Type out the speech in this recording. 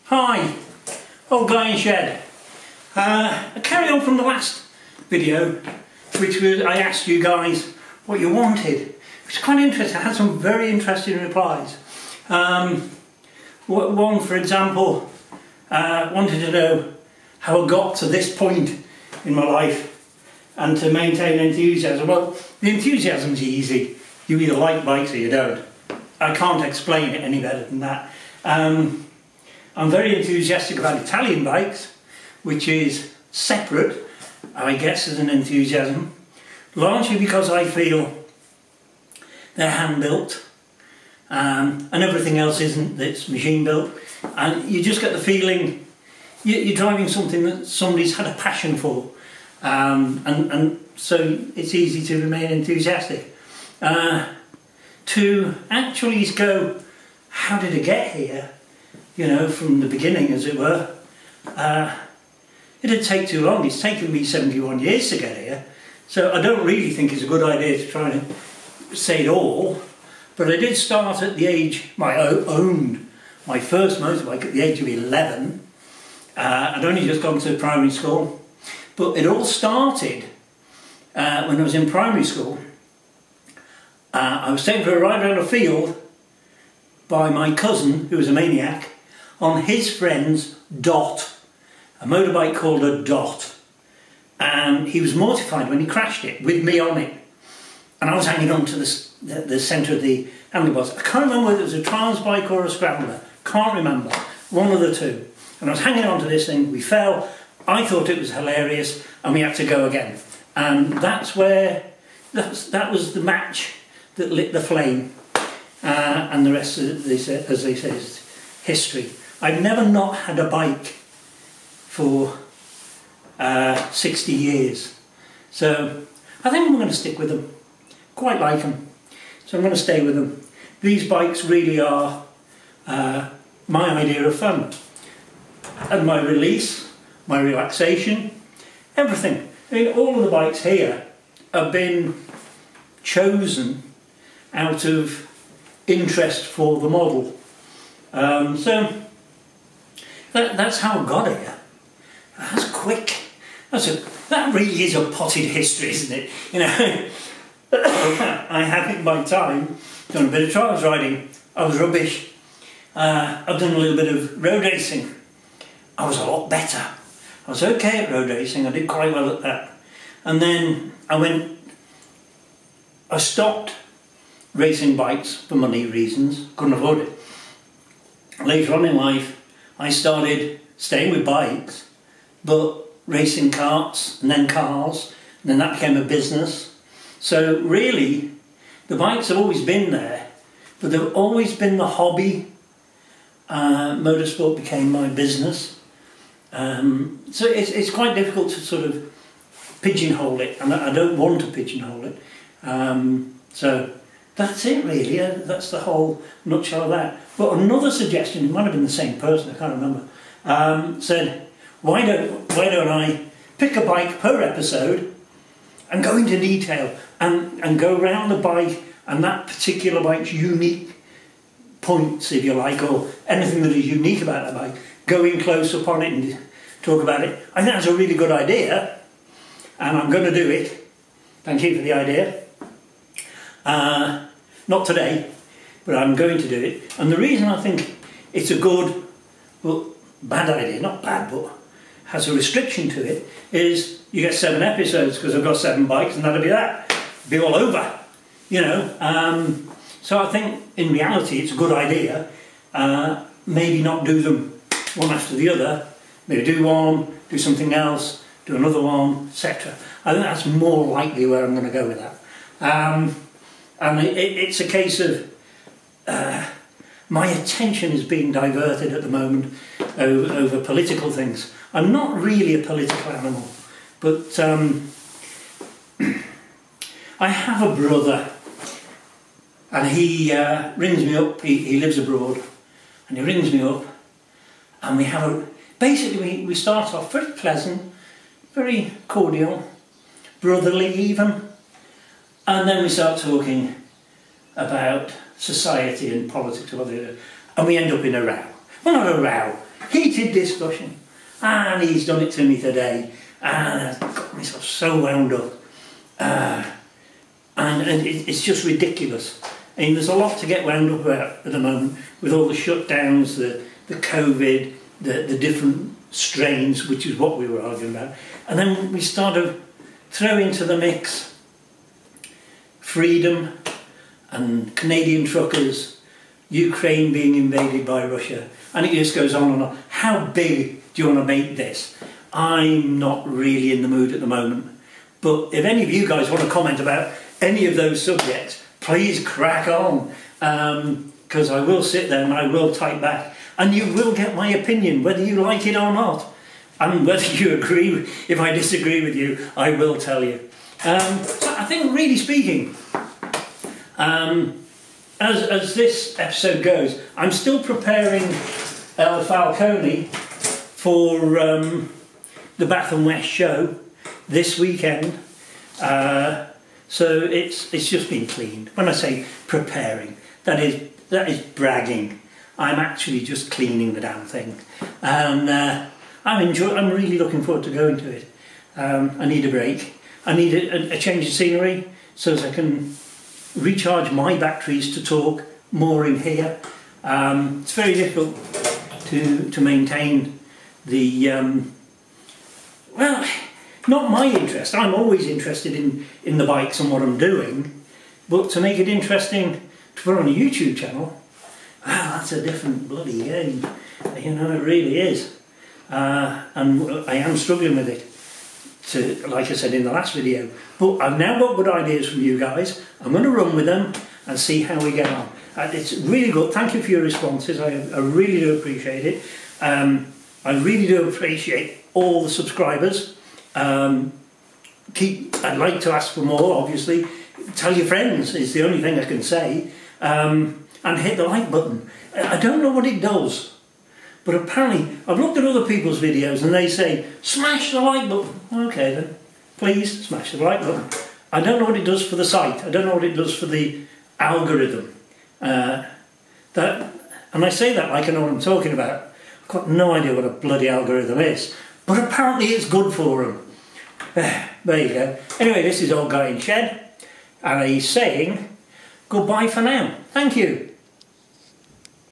Hi, old guy in shed. I carry on from the last video, which was I asked you guys what you wanted. It's quite interesting. I had some very interesting replies. One, for example, wanted to know how I got to this point in my life and to maintain enthusiasm. Well, the enthusiasm's easy. You either like bikes or you don't. I can't explain it any better than that. I'm very enthusiastic about Italian bikes, which is separate, I guess, as an enthusiasm, largely because I feel they're hand-built and everything else isn't, that's machine-built, and you just get the feeling you're driving something that somebody's had a passion for, and so it's easy to remain enthusiastic. To actually go, how did it get here? You know, from the beginning, as it were. It didn't take too long. It's taken me 71 years to get here, so I don't really think it's a good idea to try and say it all. But I did start at the age, I owned my first motorbike at the age of 11. I'd only just gone to primary school, but it all started when I was in primary school. I was taken for a ride around a field by my cousin, who was a maniac, on his friend's Dot, a motorbike called a Dot, and he was mortified when he crashed it with me on it, and I was hanging on to the centre of the handlebars. I can't remember whether it was a trials bike or a scrambler, can't remember, one of the two, and I was hanging on to this thing. We fell, I thought it was hilarious, and we had to go again, and that's where that was the match that lit the flame, and the rest, as they say, is history. I've never not had a bike for 60 years, so I think I'm going to stick with them. Quite like them, so I'm going to stay with them. These bikes really are my idea of fun, and my release, my relaxation, everything. I mean, all of the bikes here have been chosen out of interest for the model. So that's how I got here. That's quick. That really is a potted history, isn't it? You know, I have in my time done a bit of trials riding. I was rubbish. I've done a little bit of road racing. I was a lot better. I was okay at road racing. I did quite well at that. And then I stopped racing bikes for money reasons, couldn't afford it. Later on in life, I started staying with bikes, but racing karts and then cars, and then that became a business. So really, the bikes have always been there, but they've always been the hobby. Motorsport became my business. So it's quite difficult to sort of pigeonhole it, and I don't want to pigeonhole it. So that's it really, that's the whole nutshell of that. But another suggestion, it might have been the same person, I can't remember, said, why don't I pick a bike per episode and go into detail and go around the bike and that particular bike's unique points, if you like, or anything that is unique about that bike, go in close upon it and talk about it. I think that's a really good idea, and I'm going to do it. Thank you for the idea. Not today, but I'm going to do it. And the reason I think it's a good, well, bad idea, not bad, but has a restriction to it, is you get 7 episodes because I've got 7 bikes and that'll be that. Be all over, you know. So I think in reality it's a good idea. Maybe not do them one after the other. Maybe do one, do something else, do another one, etc. I think that's more likely where I'm going to go with that. And it's a case of my attention is being diverted at the moment over political things. I'm not really a political animal, but I have a brother, and he rings me up. He lives abroad, and he rings me up, and we have basically we start off very pleasant, very cordial, brotherly even. And then we start talking about society and politics and we end up in a row. Well, not a row, heated discussion. And he's done it to me today. And I've got myself so wound up. And it's just ridiculous. I mean, there's a lot to get wound up about at the moment with all the shutdowns, the COVID, the different strains, which is what we were arguing about. And then we start to throw into the mix freedom and Canadian truckers, Ukraine being invaded by Russia, and it just goes on and on. How big do you want to make this? I'm not really in the mood at the moment, but if any of you guys want to comment about any of those subjects, please crack on, because I will sit there and I will type back, and you will get my opinion, whether you like it or not, and whether you agree. If I disagree with you, I will tell you. So I think, really speaking, as this episode goes, I'm still preparing El Falcone for the Bath and West show this weekend. So it's just been cleaned. When I say preparing, that is bragging. I'm actually just cleaning the damn thing, and I'm really looking forward to going to it. I need a break. I need a change of scenery so as I can recharge my batteries to talk more in here. It's very difficult to maintain the well, not my interest. I'm always interested in the bikes and what I'm doing, but to make it interesting to put on a YouTube channel, wow, that's a different bloody game. You know, it really is. And I am struggling with it, like I said in the last video. But I've now got good ideas from you guys. I'm going to run with them and see how we get on. It's really good. Thank you for your responses. I really do appreciate it. I really do appreciate all the subscribers. I'd like to ask for more, obviously. Tell your friends is the only thing I can say. And hit the like button. I don't know what it does, but apparently I've looked at other people's videos and they say smash the like button. Okay then, please smash the like button. I don't know what it does for the site. I don't know what it does for the algorithm. And I say that like I know what I'm talking about. I've got no idea what a bloody algorithm is, but apparently it's good for them. There you go. Anyway, this is Old Guy in Shed, and he's saying goodbye for now. Thank you.